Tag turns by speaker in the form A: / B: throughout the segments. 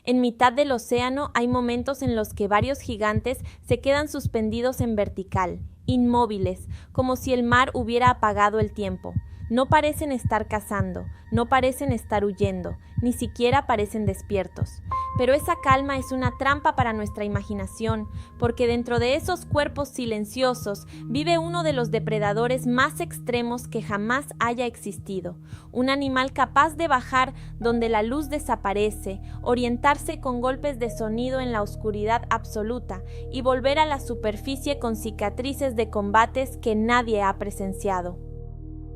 A: En mitad del océano hay momentos en los que varios gigantes se quedan suspendidos en vertical, inmóviles, como si el mar hubiera apagado el tiempo. No parecen estar cazando, no parecen estar huyendo, ni siquiera parecen despiertos. Pero esa calma es una trampa para nuestra imaginación, porque dentro de esos cuerpos silenciosos vive uno de los depredadores más extremos que jamás haya existido. Un animal capaz de bajar donde la luz desaparece, orientarse con golpes de sonido en la oscuridad absoluta y volver a la superficie con cicatrices de combates que nadie ha presenciado.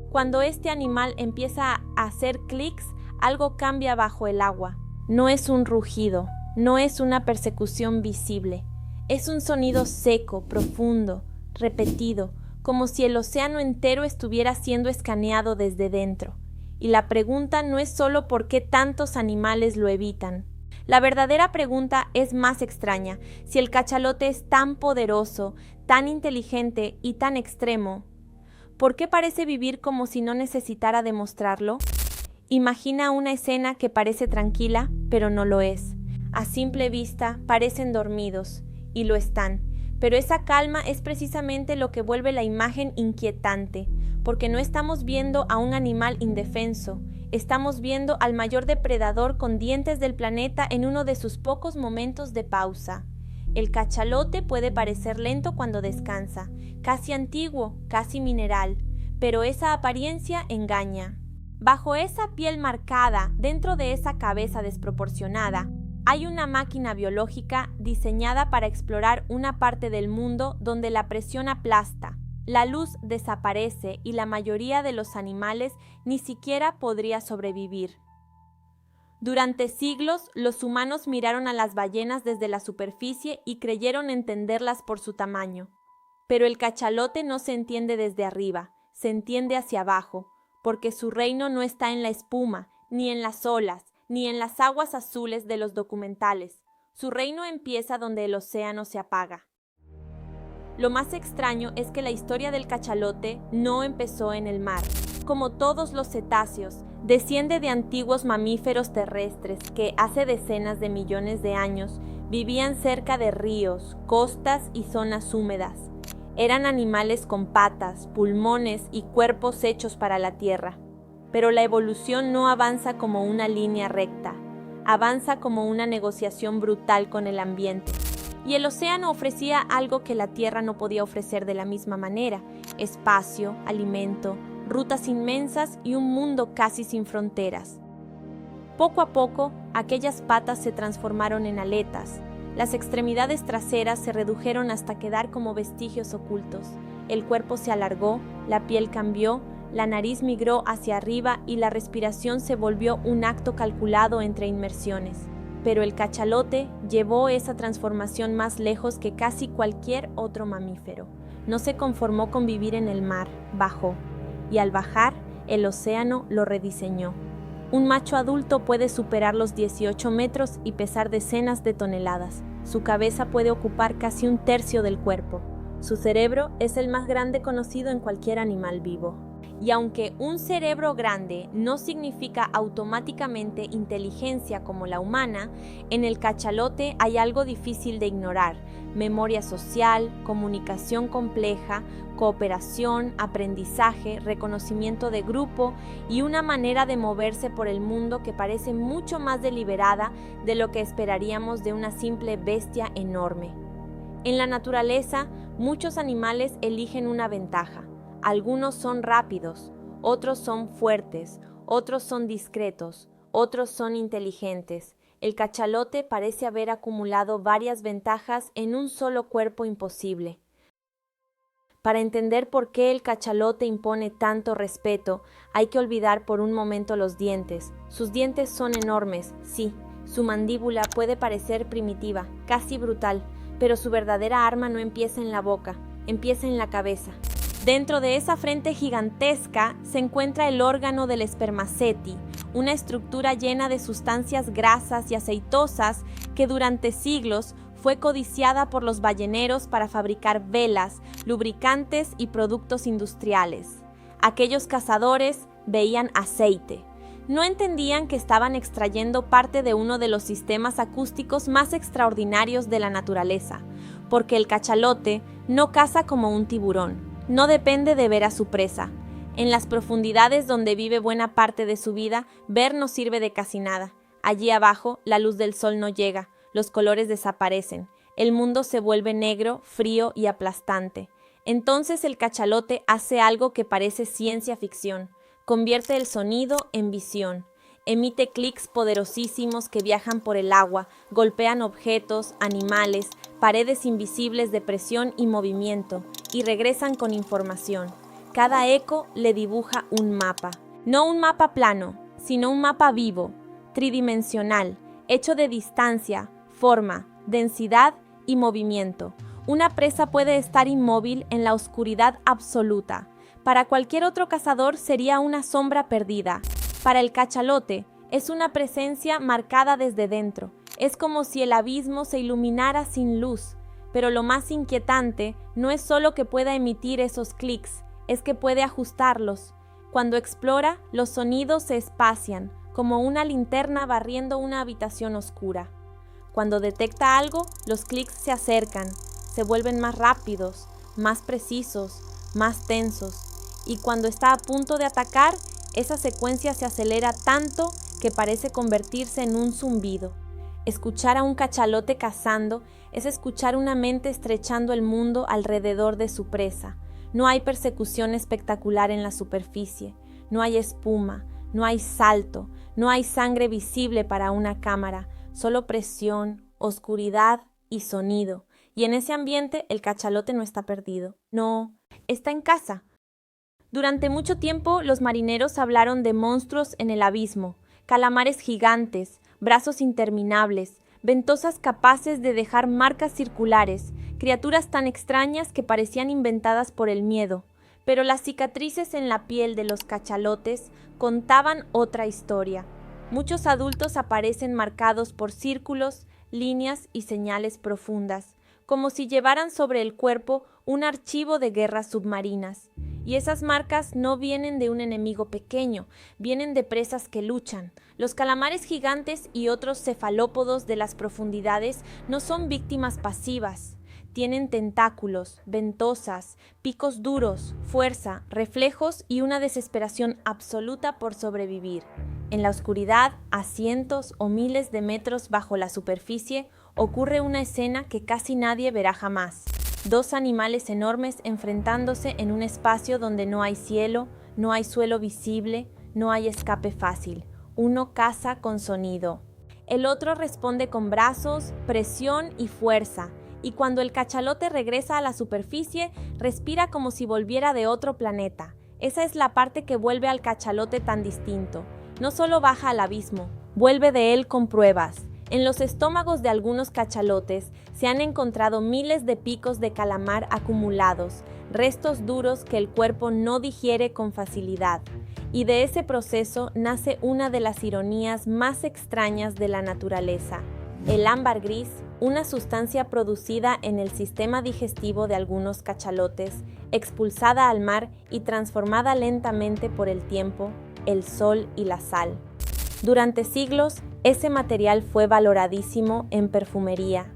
A: Cuando este animal empieza a hacer clics, algo cambia bajo el agua. No es un rugido, no es una persecución visible. Es un sonido seco, profundo, repetido, como si el océano entero estuviera siendo escaneado desde dentro. Y la pregunta no es solo por qué tantos animales lo evitan. La verdadera pregunta es más extraña. Si el cachalote es tan poderoso, tan inteligente y tan extremo, ¿por qué parece vivir como si no necesitara demostrarlo? Imagina una escena que parece tranquila, pero no lo es. A simple vista parecen dormidos, y lo están, pero esa calma es precisamente lo que vuelve la imagen inquietante, porque no estamos viendo a un animal indefenso, estamos viendo al mayor depredador con dientes del planeta en uno de sus pocos momentos de pausa. El cachalote puede parecer lento cuando descansa, casi antiguo, casi mineral, pero esa apariencia engaña. Bajo esa piel marcada, dentro de esa cabeza desproporcionada, hay una máquina biológica diseñada para explorar una parte del mundo donde la presión aplasta, la luz desaparece y la mayoría de los animales ni siquiera podría sobrevivir. Durante siglos, los humanos miraron a las ballenas desde la superficie y creyeron entenderlas por su tamaño. Pero el cachalote no se entiende desde arriba, se entiende hacia abajo, porque su reino no está en la espuma, ni en las olas, ni en las aguas azules de los documentales. Su reino empieza donde el océano se apaga. Lo más extraño es que la historia del cachalote no empezó en el mar. Como todos los cetáceos, desciende de antiguos mamíferos terrestres que hace decenas de millones de años vivían cerca de ríos, costas y zonas húmedas. Eran animales con patas, pulmones y cuerpos hechos para la tierra. Pero la evolución no avanza como una línea recta, avanza como una negociación brutal con el ambiente. Y el océano ofrecía algo que la tierra no podía ofrecer de la misma manera: espacio, alimento, rutas inmensas y un mundo casi sin fronteras. Poco a poco, aquellas patas se transformaron en aletas. Las extremidades traseras se redujeron hasta quedar como vestigios ocultos. El cuerpo se alargó, la piel cambió, la nariz migró hacia arriba y la respiración se volvió un acto calculado entre inmersiones. Pero el cachalote llevó esa transformación más lejos que casi cualquier otro mamífero. No se conformó con vivir en el mar, bajó. Y al bajar, el océano lo rediseñó. Un macho adulto puede superar los 18 metros y pesar decenas de toneladas. Su cabeza puede ocupar casi un tercio del cuerpo. Su cerebro es el más grande conocido en cualquier animal vivo. Y aunque un cerebro grande no significa automáticamente inteligencia como la humana, en el cachalote hay algo difícil de ignorar: memoria social, comunicación compleja, cooperación, aprendizaje, reconocimiento de grupo y una manera de moverse por el mundo que parece mucho más deliberada de lo que esperaríamos de una simple bestia enorme. En la naturaleza, muchos animales eligen una ventaja. Algunos son rápidos, otros son fuertes, otros son discretos, otros son inteligentes. El cachalote parece haber acumulado varias ventajas en un solo cuerpo imposible. Para entender por qué el cachalote impone tanto respeto, hay que olvidar por un momento los dientes. Sus dientes son enormes, sí. Su mandíbula puede parecer primitiva, casi brutal, pero su verdadera arma no empieza en la boca, empieza en la cabeza. Dentro de esa frente gigantesca se encuentra el órgano del spermaceti, una estructura llena de sustancias grasas y aceitosas que durante siglos fue codiciada por los balleneros para fabricar velas, lubricantes y productos industriales. Aquellos cazadores veían aceite. No entendían que estaban extrayendo parte de uno de los sistemas acústicos más extraordinarios de la naturaleza, porque el cachalote no caza como un tiburón, no depende de ver a su presa. En las profundidades donde vive buena parte de su vida, ver no sirve de casi nada. Allí abajo, la luz del sol no llega, los colores desaparecen, el mundo se vuelve negro, frío y aplastante. Entonces el cachalote hace algo que parece ciencia ficción. Convierte el sonido en visión. Emite clics poderosísimos que viajan por el agua, golpean objetos, animales, paredes invisibles de presión y movimiento, y regresan con información. Cada eco le dibuja un mapa. No un mapa plano, sino un mapa vivo, tridimensional, hecho de distancia, forma, densidad y movimiento. Una presa puede estar inmóvil en la oscuridad absoluta. Para cualquier otro cazador sería una sombra perdida. Para el cachalote es una presencia marcada desde dentro. Es como si el abismo se iluminara sin luz. Pero lo más inquietante no es solo que pueda emitir esos clics, es que puede ajustarlos. Cuando explora, los sonidos se espacian, como una linterna barriendo una habitación oscura. Cuando detecta algo, los clics se acercan, se vuelven más rápidos, más precisos, más tensos. Y cuando está a punto de atacar, esa secuencia se acelera tanto que parece convertirse en un zumbido. Escuchar a un cachalote cazando es escuchar una mente estrechando el mundo alrededor de su presa. No hay persecución espectacular en la superficie, no hay espuma, no hay salto, no hay sangre visible para una cámara, solo presión, oscuridad y sonido. Y en ese ambiente el cachalote no está perdido, no, está en casa. Durante mucho tiempo los marineros hablaron de monstruos en el abismo, calamares gigantes, brazos interminables, ventosas capaces de dejar marcas circulares, criaturas tan extrañas que parecían inventadas por el miedo. Pero las cicatrices en la piel de los cachalotes contaban otra historia. Muchos adultos aparecen marcados por círculos, líneas y señales profundas, como si llevaran sobre el cuerpo un archivo de guerras submarinas. Y esas marcas no vienen de un enemigo pequeño, vienen de presas que luchan. Los calamares gigantes y otros cefalópodos de las profundidades no son víctimas pasivas. Tienen tentáculos, ventosas, picos duros, fuerza, reflejos y una desesperación absoluta por sobrevivir. En la oscuridad, a cientos o miles de metros bajo la superficie, ocurre una escena que casi nadie verá jamás. Dos animales enormes enfrentándose en un espacio donde no hay cielo, no hay suelo visible, no hay escape fácil. Uno caza con sonido. El otro responde con brazos, presión y fuerza. Y cuando el cachalote regresa a la superficie, respira como si volviera de otro planeta. Esa es la parte que vuelve al cachalote tan distinto. No solo baja al abismo, vuelve de él con pruebas. En los estómagos de algunos cachalotes se han encontrado miles de picos de calamar acumulados, restos duros que el cuerpo no digiere con facilidad. Y de ese proceso nace una de las ironías más extrañas de la naturaleza. El ámbar gris, una sustancia producida en el sistema digestivo de algunos cachalotes, expulsada al mar y transformada lentamente por el tiempo, el sol y la sal. Durante siglos, ese material fue valoradísimo en perfumería.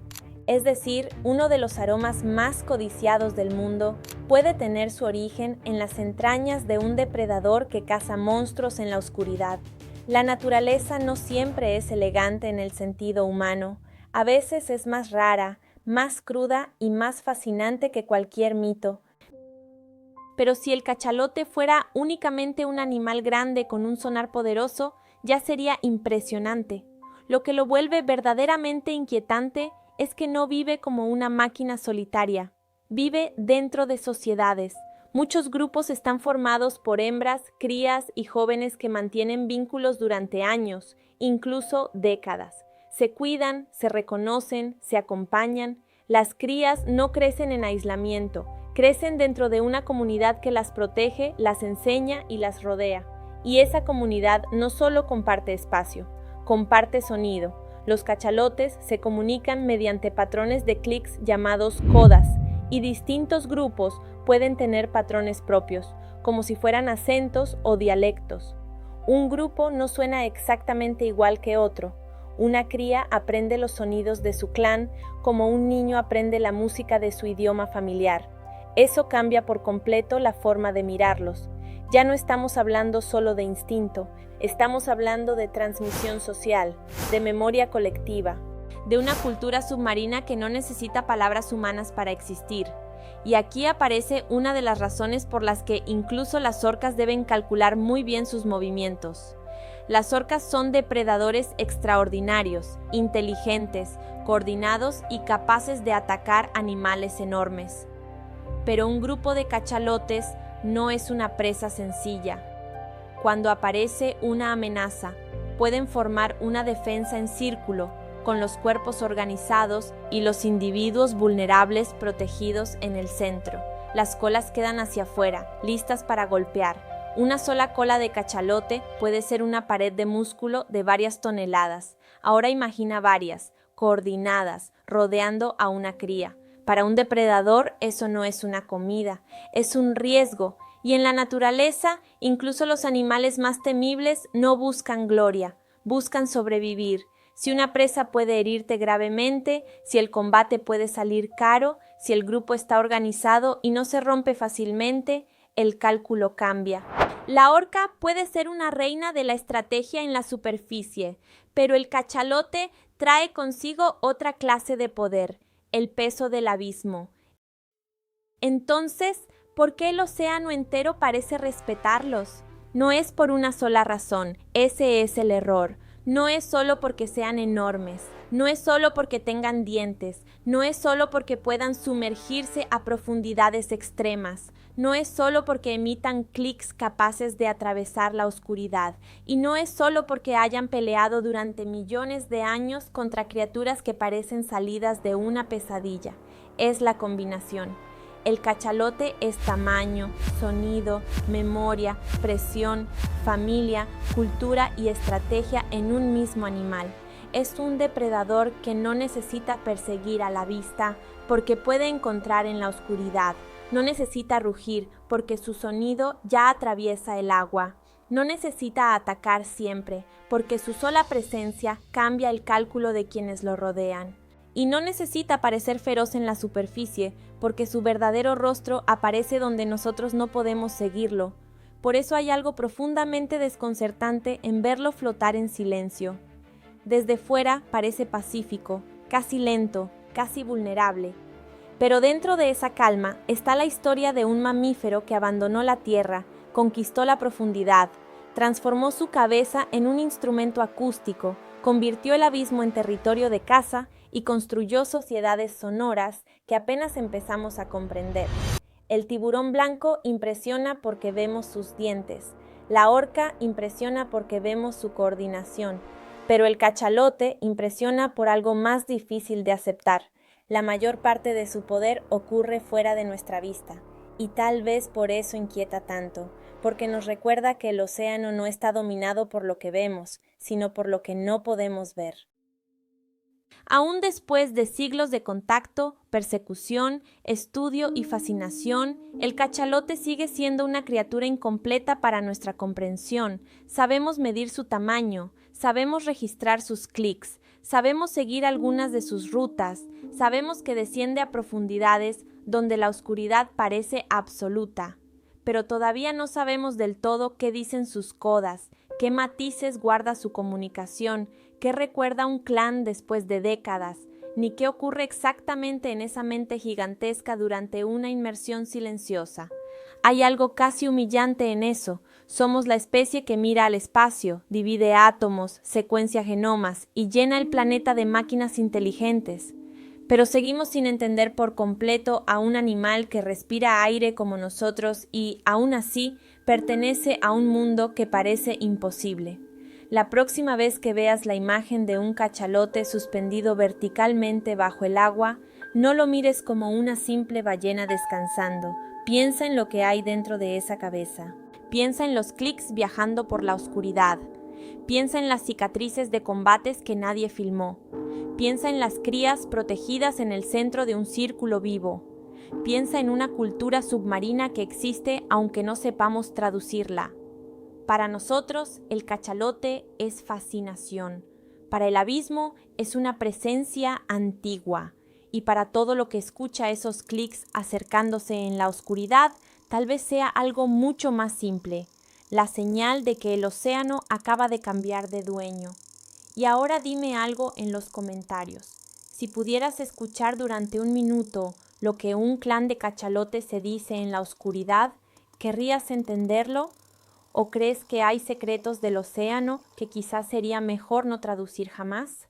A: Es decir, uno de los aromas más codiciados del mundo puede tener su origen en las entrañas de un depredador que caza monstruos en la oscuridad. La naturaleza no siempre es elegante en el sentido humano. A veces es más rara, más cruda y más fascinante que cualquier mito. Pero si el cachalote fuera únicamente un animal grande con un sonar poderoso, ya sería impresionante. Lo que lo vuelve verdaderamente inquietante es que no vive como una máquina solitaria. Vive dentro de sociedades. Muchos grupos están formados por hembras, crías y jóvenes que mantienen vínculos durante años, incluso décadas. Se cuidan, se reconocen, se acompañan. Las crías no crecen en aislamiento, crecen dentro de una comunidad que las protege, las enseña y las rodea. Y esa comunidad no solo comparte espacio, comparte sonido. Los cachalotes se comunican mediante patrones de clics llamados codas, y distintos grupos pueden tener patrones propios, como si fueran acentos o dialectos. Un grupo no suena exactamente igual que otro. Una cría aprende los sonidos de su clan como un niño aprende la música de su idioma familiar. Eso cambia por completo la forma de mirarlos. Ya no estamos hablando solo de instinto, estamos hablando de transmisión social, de memoria colectiva, de una cultura submarina que no necesita palabras humanas para existir. Y aquí aparece una de las razones por las que incluso las orcas deben calcular muy bien sus movimientos. Las orcas son depredadores extraordinarios, inteligentes, coordinados y capaces de atacar animales enormes. Pero un grupo de cachalotes no es una presa sencilla. Cuando aparece una amenaza, pueden formar una defensa en círculo, con los cuerpos organizados y los individuos vulnerables protegidos en el centro. Las colas quedan hacia afuera, listas para golpear. Una sola cola de cachalote puede ser una pared de músculo de varias toneladas. Ahora imagina varias, coordinadas, rodeando a una cría. Para un depredador eso no es una comida, es un riesgo. Y en la naturaleza, incluso los animales más temibles no buscan gloria, buscan sobrevivir. Si una presa puede herirte gravemente, si el combate puede salir caro, si el grupo está organizado y no se rompe fácilmente, el cálculo cambia. La orca puede ser una reina de la estrategia en la superficie, pero el cachalote trae consigo otra clase de poder, el peso del abismo. Entonces, ¿por qué el océano entero parece respetarlos? No es por una sola razón, ese es el error. No es solo porque sean enormes, no es solo porque tengan dientes, no es solo porque puedan sumergirse a profundidades extremas, no es solo porque emitan clics capaces de atravesar la oscuridad, y no es solo porque hayan peleado durante millones de años contra criaturas que parecen salidas de una pesadilla. Es la combinación. El cachalote es tamaño, sonido, memoria, presión, familia, cultura y estrategia en un mismo animal. Es un depredador que no necesita perseguir a la vista porque puede encontrar en la oscuridad. No necesita rugir porque su sonido ya atraviesa el agua. No necesita atacar siempre porque su sola presencia cambia el cálculo de quienes lo rodean. Y no necesita parecer feroz en la superficie, porque su verdadero rostro aparece donde nosotros no podemos seguirlo. Por eso hay algo profundamente desconcertante en verlo flotar en silencio. Desde fuera parece pacífico, casi lento, casi vulnerable. Pero dentro de esa calma está la historia de un mamífero que abandonó la tierra, conquistó la profundidad, transformó su cabeza en un instrumento acústico, convirtió el abismo en territorio de caza y construyó sociedades sonoras que apenas empezamos a comprender. El tiburón blanco impresiona porque vemos sus dientes, la orca impresiona porque vemos su coordinación, pero el cachalote impresiona por algo más difícil de aceptar. La mayor parte de su poder ocurre fuera de nuestra vista, y tal vez por eso inquieta tanto, porque nos recuerda que el océano no está dominado por lo que vemos, sino por lo que no podemos ver. Aún después de siglos de contacto, persecución, estudio y fascinación, el cachalote sigue siendo una criatura incompleta para nuestra comprensión. Sabemos medir su tamaño, sabemos registrar sus clics, sabemos seguir algunas de sus rutas, sabemos que desciende a profundidades donde la oscuridad parece absoluta. Pero todavía no sabemos del todo qué dicen sus codas, qué matices guarda su comunicación, qué recuerda un clan después de décadas, ni qué ocurre exactamente en esa mente gigantesca durante una inmersión silenciosa. Hay algo casi humillante en eso. Somos la especie que mira al espacio, divide átomos, secuencia genomas y llena el planeta de máquinas inteligentes. Pero seguimos sin entender por completo a un animal que respira aire como nosotros y, aún así, pertenece a un mundo que parece imposible. La próxima vez que veas la imagen de un cachalote suspendido verticalmente bajo el agua, no lo mires como una simple ballena descansando. Piensa en lo que hay dentro de esa cabeza. Piensa en los clics viajando por la oscuridad. Piensa en las cicatrices de combates que nadie filmó. Piensa en las crías protegidas en el centro de un círculo vivo. Piensa en una cultura submarina que existe aunque no sepamos traducirla. Para nosotros, el cachalote es fascinación. Para el abismo es una presencia antigua. Y para todo lo que escucha esos clics acercándose en la oscuridad, tal vez sea algo mucho más simple, la señal de que el océano acaba de cambiar de dueño. Y ahora dime algo en los comentarios. Si pudieras escuchar durante un minuto lo que un clan de cachalotes se dice en la oscuridad, ¿querrías entenderlo? ¿O crees que hay secretos del océano que quizás sería mejor no traducir jamás?